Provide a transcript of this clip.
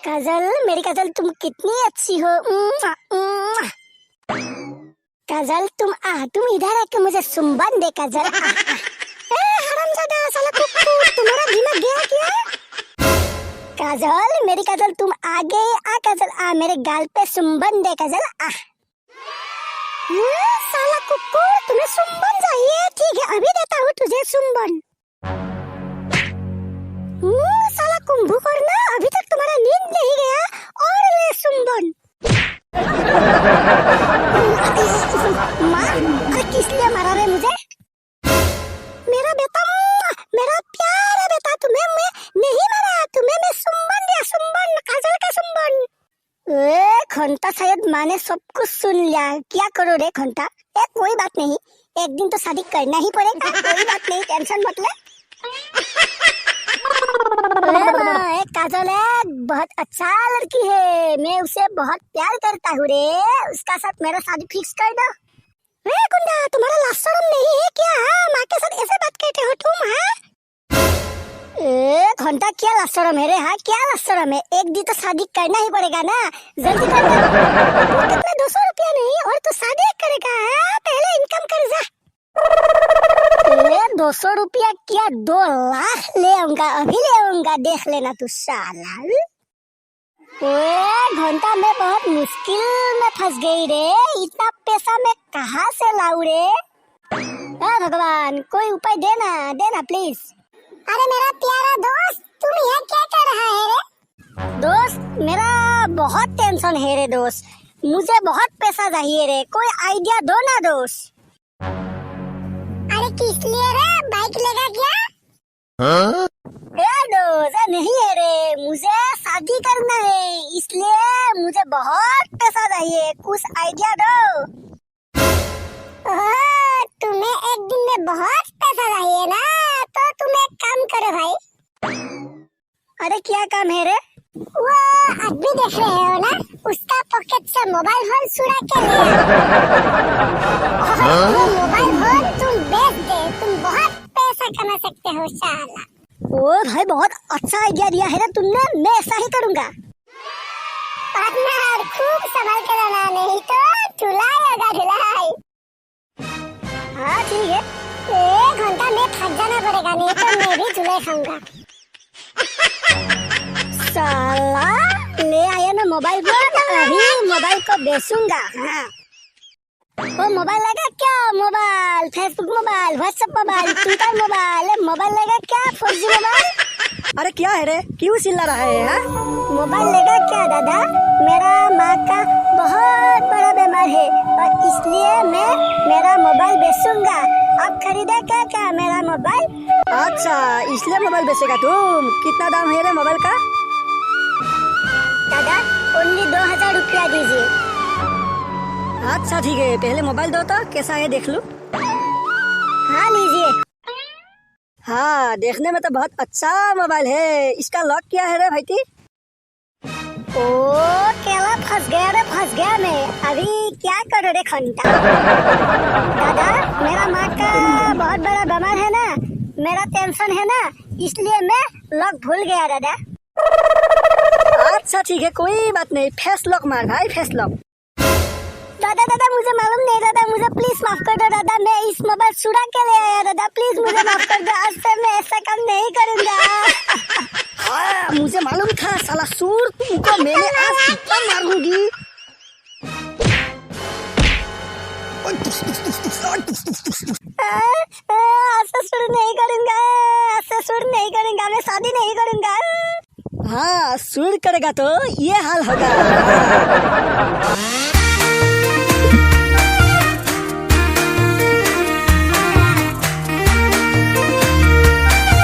काजल, मेरी काजल, तुम कितनी अच्छी हो। काजल तुम इधर आके मुझे चुंबन दे काजल। हरामजादा साला कुकुर, तुम्हारा दिमाग गया क्या? काजल, मेरी काजल, तुम आगे आ काजल, आ मेरे गाल पे चुंबन दे काजल। साला कुकुर, तुम्हें चुंबन चाहिए? ठीक है, अभी देता हूँ तुझे चुंबन। साला कुंभकर्ण ना, अभी तक तुम्हारा नींद नहीं गया और ले चुंबन। माँ, अरे किस लिए मारा रे मुझे? मेरा बेटा, मेरा प्यारा बेटा, तुम्हें मैं नहीं मारा, तुम्हें मैं चुंबन दिया, चुंबन, काजल का चुंबन। घंटा शायद माँ ने सब कुछ सुन लिया। क्या करो रे घंटा? कोई बात नहीं, एक दिन तो शादी करना ही पड़ेगा। कोई बात नहीं, टेंशन मत ले। काजल एक बहुत अच्छा लड़की है, मैं उसे बहुत प्यार करता हूँ रे, उसका साथ मेरा शादी फिक्स कर दो। रे गुंडा, तुम्हारा लाज शर्म नहीं है क्या? माँ के साथ ऐसे बात कहते हो तुम? घंटा, क्या लाज शर्म है रे? हाँ, क्या लाज शर्म है? एक दिन तो शादी करना ही पड़ेगा ना, जल्दी कर दो। कितना 200 रुपया नहीं और तो शादी करेगा? पहले इनकम कर जा। 200 रुपया क्या, 2 लाख ले आऊंगा, अभी ले आऊंगा, देख लेना तू साला। घंटा, मैं बहुत मुश्किल में फंस गई रे, इतना पैसा मैं कहाँ से लाऊं रे? भगवान, कोई उपाय देना प्लीज। अरे मेरा प्यारा दोस्त, तुम यहाँ क्या कर रहा है रे? दोस्त, मेरा बहुत टेंशन है रे दोस्त, मुझे बहुत पैसा चाहिए रे, कोई आइडिया दो ना दोस्त। अरे किस लिए रे, बाइक लेगा क्या? दोस्त, नहीं है रे, मुझे शादी करना है, इसलिए मुझे बहुत पैसा चाहिए, कुछ आइडिया दो। तुम्हें एक दिन में बहुत पैसा चाहिए ना, तो तुम एक काम करो भाई। अरे क्या काम है रे? वो आदमी देख रहे हो ना, उसका पॉकेट से मोबाइल फोन चुरा के ले आओ। वो मोबाइल फोन तुम बेच दे, तुम बहुत पैसा कमा सकते हो साला। ओ भाई, बहुत अच्छा आइडिया दिया है ना तुमने, मैं ऐसा ही करूँगा। पार्टनर, खूब संभाल के रहना, नहीं तो धुलाई होगा, धुलाई। हाँ ठीक है, 1 घंटा में थक जाना पड़ेगा, नहीं तो मैं भी धुलाई खाऊंगा। साला ले आया ना मोबाइल फोन, अभी मोबाइल को बेचूंगा। हाँ, वो मोबाइल लगा क्या? Mobile, Facebook mobile, WhatsApp mobile, Twitter mobile, mobile लगा क्या? 4G mobile. अरे क्या है रे, क्यों चिल्ला रहा है? हाँ, मोबाइल लेगा क्या दादा? मेरा माँ का बहुत बड़ा बीमार है और इसलिए मैं मेरा मोबाइल बेचूंगा। आप खरीदे क्या मेरा मोबाइल? अच्छा, इसलिए मोबाइल बेचेगा तुम? कितना दाम है रे मोबाइल का? दादा, ओनली 2000 रुपया दीजिए। अच्छा ठीक है, पहले मोबाइल दो तो कैसा है देख लूं। हाँ लीजिए। हाँ, देखने में तो बहुत अच्छा मोबाइल है, इसका लॉक क्या है रे भाईटी? ओ केला, फंस गया रे, फंस गया मैं, अभी क्या करो रे घंटा? दादा, मेरा माँ का बहुत बड़ा बीमार है ना, मेरा टेंशन है ना, इसलिए मैं लॉक भूल गया दादा। अच्छा ठीक है, कोई बात नहीं, फेस लॉक मार भाई, फेस लॉक। दादा, मुझे मालूम नहीं दादा, मुझे प्लीज माफ कर दो दादा, मैं इस मोबाइल चुरा के ले आया दादा, प्लीज मुझे माफ कर दो, आज से मैं ऐसा काम नहीं करूँगा। हाँ, मुझे मालूम था साला सूर, तुमको मैंने आज इतना मारूंगी। ऐसा सुर नहीं करूँगा, ऐसा सुर नहीं करूँगा, मैं शादी नहीं करूँगा। हाँ, सूर करेगा तो ये हाल होगा।